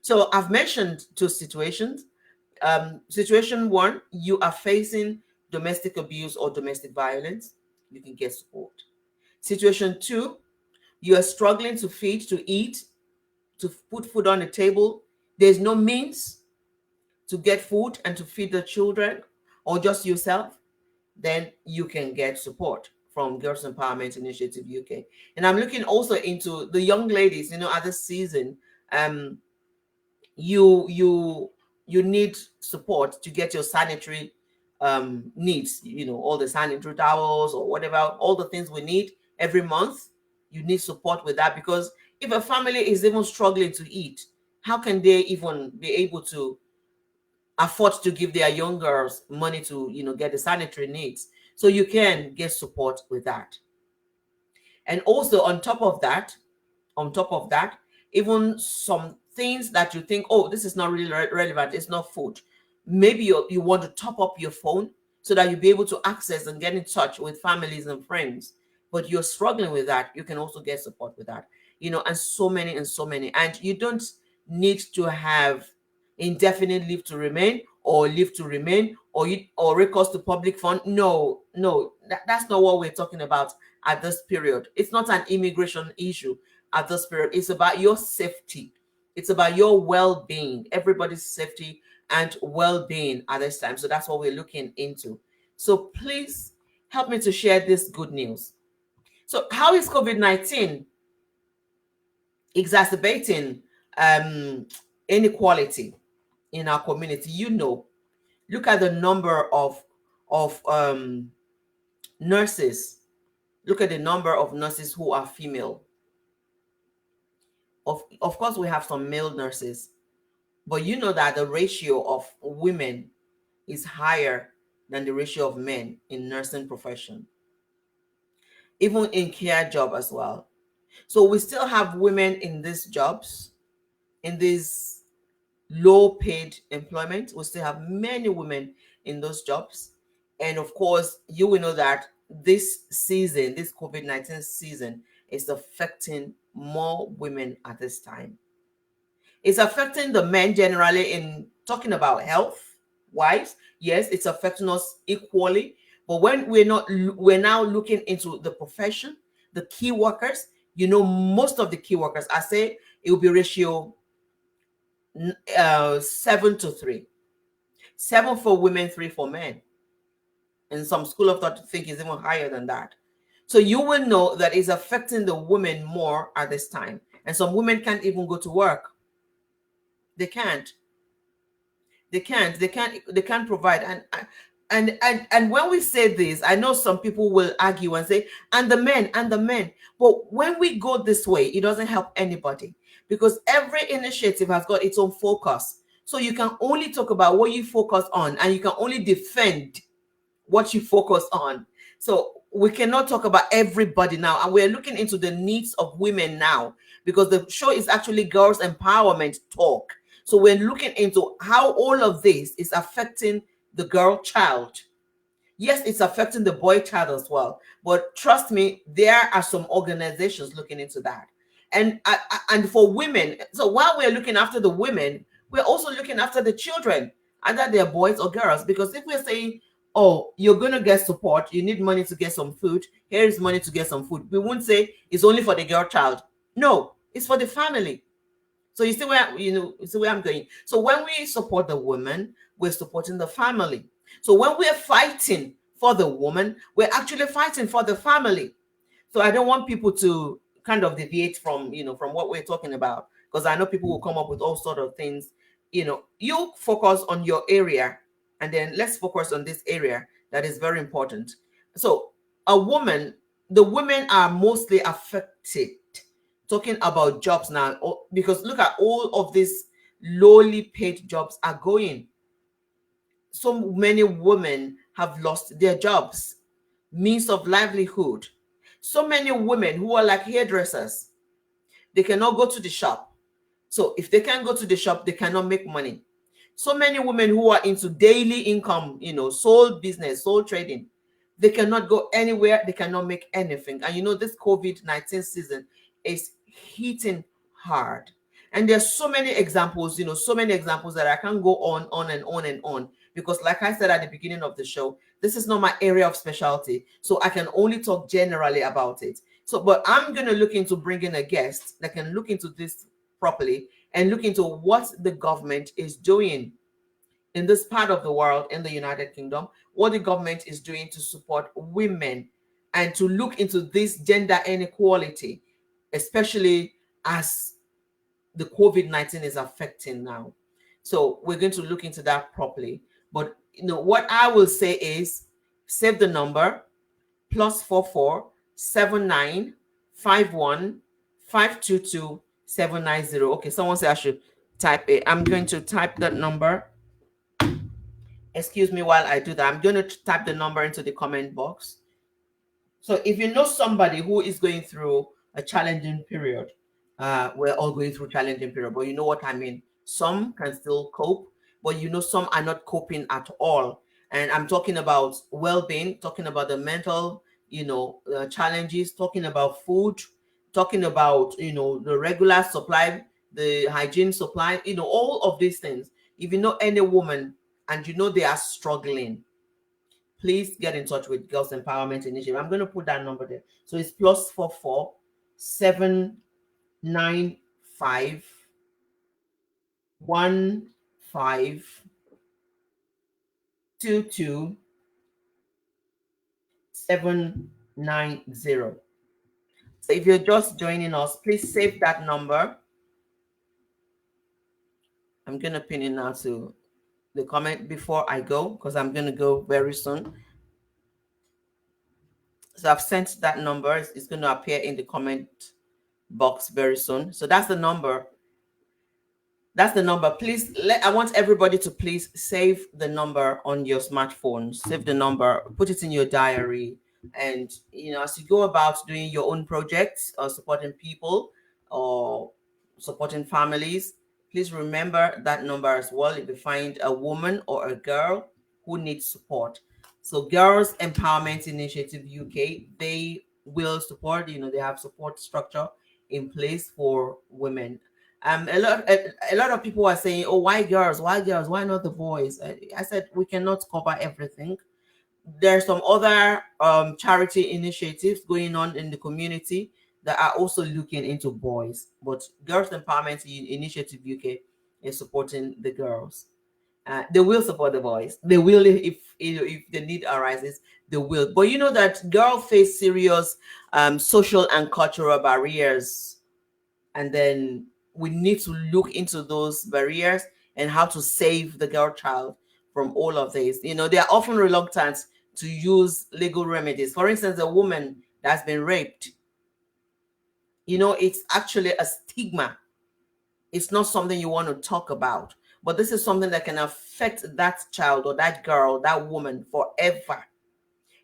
So I've mentioned two situations. Situation one, you are facing domestic abuse or domestic violence, you can get support. Situation two, you are struggling to feed, to eat, to put food on the table. There's no means to get food and to feed the children, or just yourself. Then you can get support from Girls Empowerment Initiative UK. And I'm looking also into the young ladies, at this season. You need support to get your sanitary needs, all the sanitary towels or whatever, all the things we need every month. You need support with that, because if a family is even struggling to eat, how can they even be able to afford to give their young girls money to get the sanitary needs? So you can get support with that. And also on top of that, even some things that you think, oh, this is not really relevant, it's not food, maybe you want to top up your phone so that you'll be able to access and get in touch with families and friends, but you're struggling with that, you can also get support with that. And so many, and you don't need to have indefinite leave to remain, or leave to remain, or recourse to public fund. No, that's not what we're talking about at this period. It's not an immigration issue at this period. It's about your safety. It's about your well-being, everybody's safety and well-being at this time. So that's what we're looking into. So please help me to share this good news. So how is COVID-19 exacerbating inequality in our community? Look at the number of nurses. Look at the number of nurses who are female. Of course, we have some male nurses, but you know that the ratio of women is higher than the ratio of men in nursing profession, even in care job as well. So we still have women in these jobs, in these low paid employment. We still have many women in those jobs. And of course, you will know that this season, this COVID-19 season, is affecting more women at this time. It's affecting the men generally, in talking about health wise. Yes, it's affecting us equally. But when we're now looking into the profession, the key workers, most of the key workers, I say it will be ratio 7 to 3. 7 for women, 3 for men. And some school of thought think is even higher than that. So you will know that it's affecting the women more at this time. And some women can't even go to work. They can't. They can't provide. And when we say this, I know some people will argue and say, and the men. But when we go this way, it doesn't help anybody, because every initiative has got its own focus. So you can only talk about what you focus on, and you can only defend what you focus on. So we cannot talk about everybody now, and we're looking into the needs of women now, because the show is actually girls empowerment talk. So we're looking into how all of this is affecting the girl child. Yes, it's affecting the boy child as well, but trust me, there are some organizations looking into that. And for women, so while we're looking after the women, we're also looking after the children, either they're boys or girls. Because if we're saying, oh, you're going to get support, you need money to get some food, here is money to get some food, we won't say it's only for the girl child. No, it's for the family. So you see where I'm going. So when we support the woman, we're supporting the family. So when we're fighting for the woman, we're actually fighting for the family. So I don't want people to kind of deviate from what we're talking about, because I know people will come up with all sort of things. You focus on your area, and then let's focus on this area that is very important. So the women are mostly affected. Talking about jobs now, because look at all of these lowly paid jobs are going. So many women have lost their jobs, means of livelihood. So many women who are like hairdressers, they cannot go to the shop. So if they can't go to the shop, they cannot make money. So many women who are into daily income, sole business, sole trading, they cannot go anywhere. They cannot make anything. And this COVID-19 season is hitting hard. And there's so many examples, that I can go on and on and on. Because like I said at the beginning of the show, this is not my area of specialty. So I can only talk generally about it. So, but I'm going to look into bringing a guest that can look into this properly and look into what the government is doing in this part of the world, in the United Kingdom, what the government is doing to support women and to look into this gender inequality, especially as the COVID-19 is affecting now. So we're going to look into that properly. But what I will say is, save the number +44 79 51 522 790. Okay, someone said I should type it. I'm going to type that number. Excuse me while I do that. I'm going to type the number into the comment box. So if you know somebody who is going through a challenging period, we're all going through challenging period, but you know what I mean. Some can still cope, but some are not coping at all. And I'm talking about well-being, talking about the mental, challenges, talking about food, talking about, the regular supply, the hygiene supply, all of these things. If you know any woman and they are struggling, please get in touch with Girls Empowerment Initiative. I'm going to put that number there. So it's +44 795 1522 790. So if you're just joining us, please save that number. I'm going to pin it now to the comment before I go, because I'm going to go very soon. So I've sent that number. It's going to appear in the comment box very soon. So that's the number. That's the number. Please, I want everybody to please save the number on your smartphone. Save the number, put it in your diary. And, as you go about doing your own projects or supporting people or supporting families, please remember that number as well. If you find a woman or a girl who needs support. So Girls Empowerment Initiative UK, they will support, they have support structure in place for women. A lot of people are saying, oh, why girls, why not the boys? I said we cannot cover everything. There's some other charity initiatives going on in the community that are also looking into boys. But Girls Empowerment Initiative UK is supporting the girls. They will support the boys. They will, if the need arises, they will. But you know that girls face serious social and cultural barriers, and then we need to look into those barriers and how to save the girl child from all of this. You know, they are often reluctant to use legal remedies. For instance, a woman that's been raped, you know, it's actually a stigma. It's not something you want to talk about, but this is something that can affect that child or that girl, that woman forever,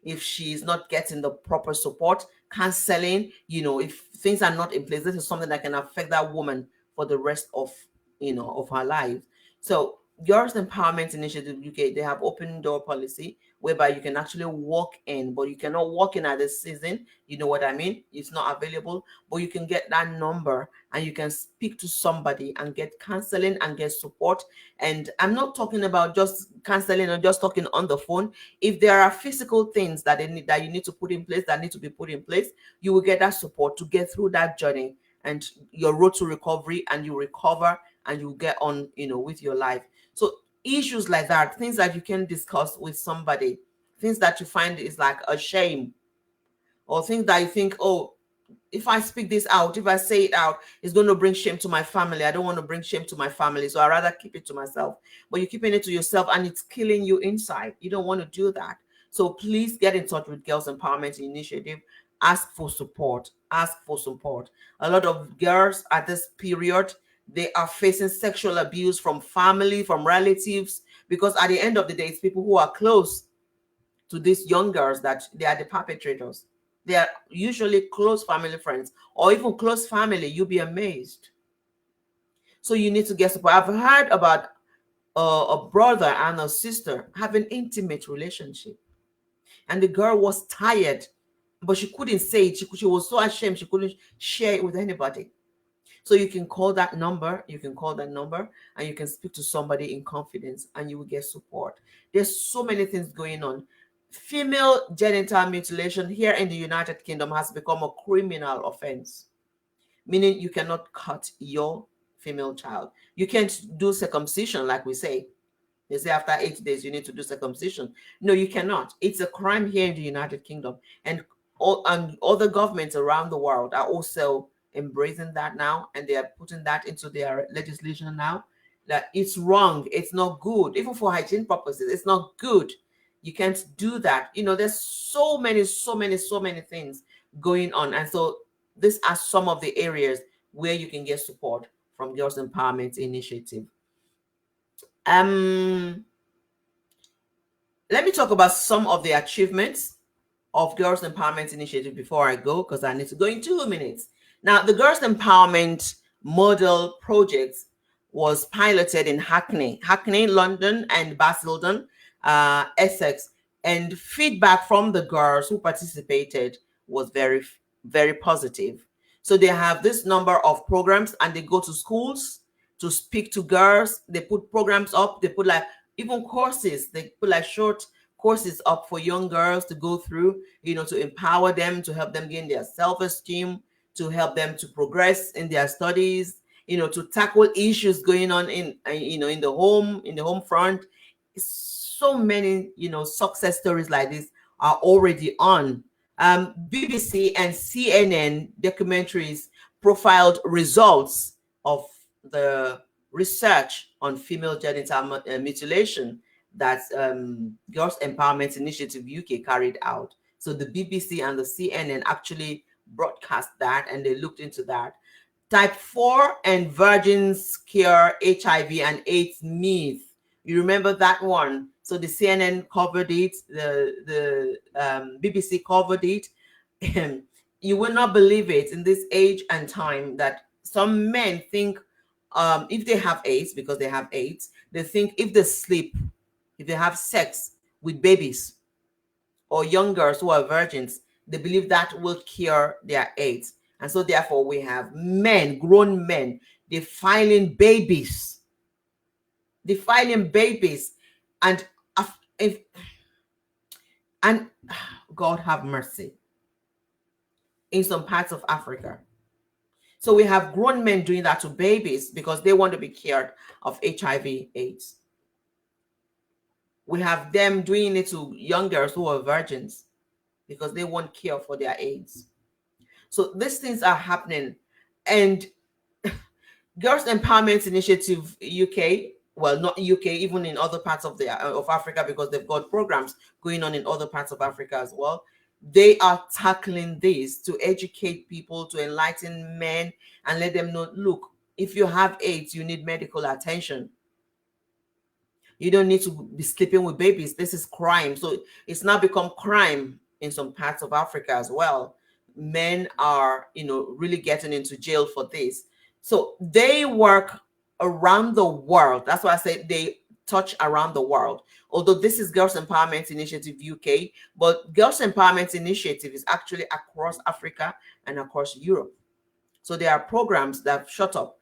if she's not getting the proper support, counseling. You know, if things are not in place, this is something that can affect that woman for the rest of, you know, of her life. So Girls Empowerment Initiative UK, they have open door policy whereby you can actually walk in, but you cannot walk in at this season. You know what I mean? It's not available, but you can get that number and you can speak to somebody and get counseling and get support. And I'm not talking about just counseling or just talking on the phone. If there are physical things that they need, that you need to put in place, that need to be put in place, you will get that support to get through that journey and your road to recovery, and you recover and you get on, you know, with your life. So issues like that, things that you can discuss with somebody, things that you find is like a shame, or things that you think, oh, if I speak this out, if I say it out, it's going to bring shame to my family. I don't want to bring shame to my family, so I rather keep it to myself. But you're keeping it to yourself and it's killing you inside. You don't want to do that. So please get in touch with Girls Empowerment Initiative. Ask for support. Ask for support. A lot of girls at this period, they are facing sexual abuse from family, from relatives, because at the end of the day, it's people who are close to these young girls that they are the perpetrators. They are usually close family friends or even close family. You'll be amazed. So you need to get support. I've heard about a brother and a sister having intimate relationship, and the girl was tired, but she couldn't say it. She was so ashamed she couldn't share it with anybody. So you can call that number, and you can speak to somebody in confidence and you will get support. There's so many things going on. Female genital mutilation here in the United Kingdom has become a criminal offense, meaning you cannot cut your female child. You can't do circumcision, like we say. They say after 8 days you need to do circumcision. No, you cannot. It's a crime here in the United Kingdom, and all other governments around the world are also embracing that now, and they are putting that into their legislation now. That it's wrong, it's not good, even for hygiene purposes. It's not good. You can't do that. You know, there's so many things going on, and so these are some of the areas where you can get support from Girls Empowerment Initiative. Um, Let me talk about some of the achievements of Girls Empowerment Initiative before I go, because I need to go in 2 minutes. Now, the Girls Empowerment Model Project was piloted in Hackney, London, and Basildon, Essex, and feedback from the girls who participated was very positive. So they have this number of programs, and they go to schools to speak to girls. They put programs up. They put like even courses. They put like short courses up for young girls to go through, you know, to empower them, to help them gain their self-esteem, to help them to progress in their studies, you know, to tackle issues going on in, you know, in the home front. So many, you know, success stories like this are already on. BBC and CNN documentaries profiled results of the research on female genital mutilation that Girls Empowerment Initiative UK carried out. So the BBC and the CNN actually broadcast that, and they looked into that. Type 4 and virgins cure HIV and AIDS myth. You remember that one? So the CNN covered it, the BBC covered it. You will not believe it in this age and time that some men think if they have AIDS, because they have AIDS, they think if they sleep, if they have sex with babies or young girls who are virgins, they believe that will cure their AIDS. And so therefore we have men, grown men, defiling babies, defiling babies. And if and God have mercy. in some parts of Africa. So we have grown men doing that to babies because they want to be cured of HIV/AIDS. We have them doing it to young girls who are virgins because they want cure for their AIDS. So these things are happening. And Girls Empowerment Initiative UK, well, not UK, even in other parts of Africa, because they've got programs going on in other parts of Africa as well. They are tackling this to educate people, to enlighten men, and let them know, look, if you have AIDS, you need medical attention. You don't need to be sleeping with babies. This is crime. So it's now become crime in some parts of Africa as well. Men are, really getting into jail for this. So they work around the world. That's why I say they touch around the world. Although this is Girls Empowerment Initiative UK, but Girls Empowerment Initiative is actually across Africa and across Europe. So there are programs that have shot up,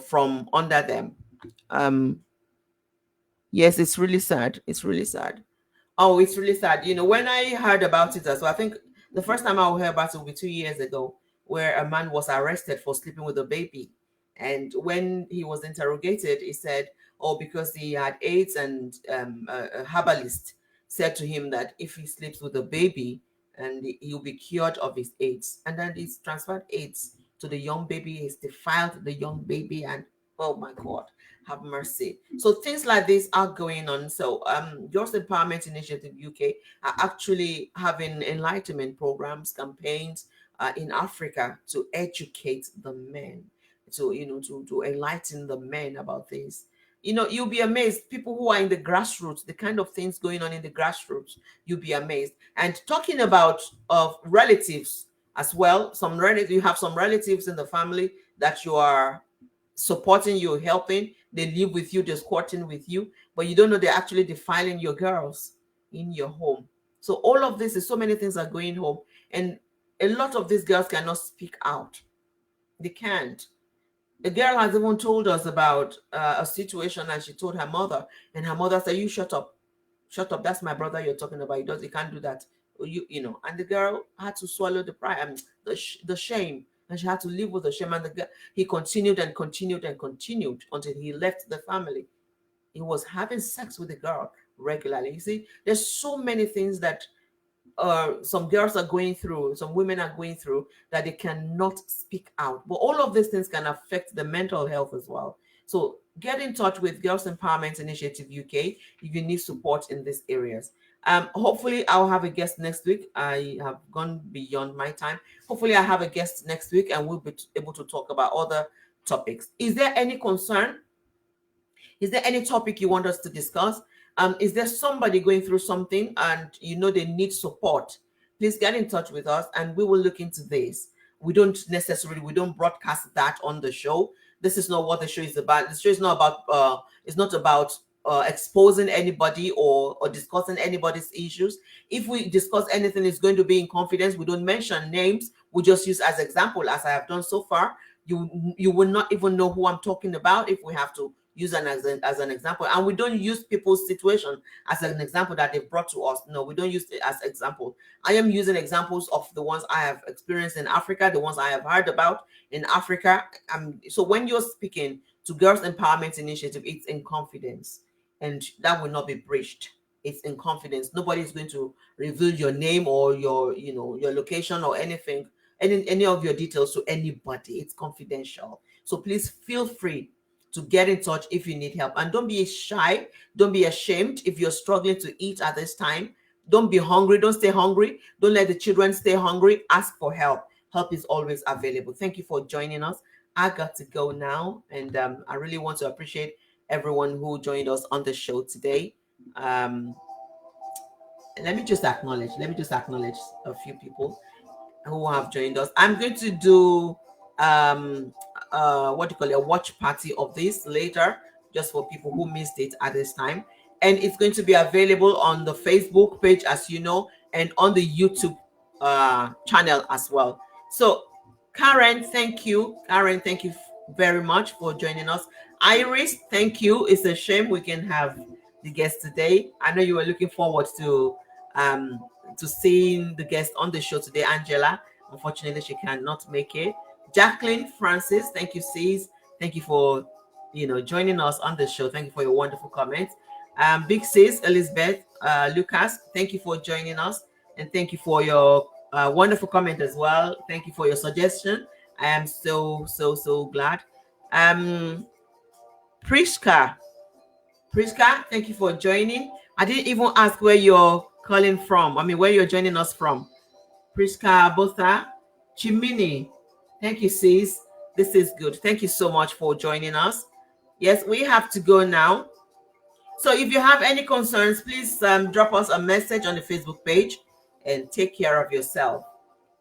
from under them. Yes, it's really sad. It's really sad. Oh, it's really sad. When I heard about it as well, I think the first time I heard about it will be 2 years ago, where a man was arrested for sleeping with a baby. And when he was interrogated, he said, oh, because he had AIDS, and a herbalist said to him that if he sleeps with a baby, and he'll be cured of his AIDS. And then he's transferred AIDS to the young baby. He's defiled the young baby, and oh my God, have mercy. So things like this are going on. So Girls Empowerment Initiative UK are actually having enlightenment programs, campaigns in Africa to educate the men, to enlighten the men about this. You'll be amazed. People who are in the grassroots, the kind of things going on in the grassroots, you'll be amazed. And talking about relatives as well, you have some relatives in the family that you are supporting you, helping. They live with you, they're squatting with you, but you don't know they're actually defiling your girls in your home. So all of this is, so many things are going home, and a lot of these girls cannot speak out. They can't. A girl has even told us about a situation, and she told her mother, and her mother said, you shut up. Shut up. That's my brother you're talking about. He can't do that. And the girl had to swallow the pride, the shame, and she had to live with the shame. And he continued and continued and continued until he left the family. He was having sex with the girl regularly. You see, there's so many things that some girls are going through, some women are going through, that they cannot speak out. But all of these things can affect the mental health as well. So get in touch with Girls Empowerment Initiative UK if you need support in these areas. Hopefully I'll have a guest next week. I have gone beyond my time. Hopefully I have a guest next week and we'll be able to talk about other topics. Is there any concern? Is there any topic you want us to discuss? Is there somebody going through something and they need support? Please get in touch with us and we will look into this. We don't broadcast that on the show. This is not what the show is about. The show is not about exposing anybody or discussing anybody's issues. If we discuss anything, it's going to be in confidence. We don't mention names. We just use as example, as I have done so far. You will not even know who I'm talking about if we have to use as an example. And we don't use people's situation as an example that they've brought to us. No, we don't use it as example. I am using examples of the ones I have experienced in Africa, the ones I have heard about in Africa. So when you're speaking to Girls Empowerment Initiative, it's in confidence, and that will not be breached. It's in confidence. Nobody is going to reveal your name or your location or anything, any of your details to anybody. It's confidential. So please feel free to get in touch if you need help. And don't be shy. Don't be ashamed if you're struggling to eat at this time. Don't be hungry. Don't stay hungry. Don't let the children stay hungry. Ask for help. Help is always available. Thank you for joining us. I got to go now. And I really want to appreciate everyone who joined us on the show today. Let me just acknowledge a few people who have joined us. I'm going to do a watch party of this later, just for people who missed it at this time, and it's going to be available on the Facebook page, as you know, and on the YouTube channel as well. So Karen, thank you very much for joining us. Iris, thank you. It's a shame we can have the guest today. I know you were looking forward to seeing the guest on the show today, Angela. Unfortunately, she cannot make it. Jacqueline Francis, thank you, sis. Thank you for joining us on the show. Thank you for your wonderful comments. Big sis Elizabeth Lucas, thank you for joining us, and thank you for your wonderful comment as well. Thank you for your suggestion. I am so glad. Um, Priska, thank you for joining. I didn't even ask where you're calling from. I mean, where you're joining us from. Priska Botha, Chimini. Thank you, sis. This is good. Thank you so much for joining us. Yes, we have to go now. So if you have any concerns, please drop us a message on the Facebook page and take care of yourself.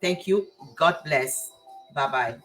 Thank you. God bless. Bye-bye.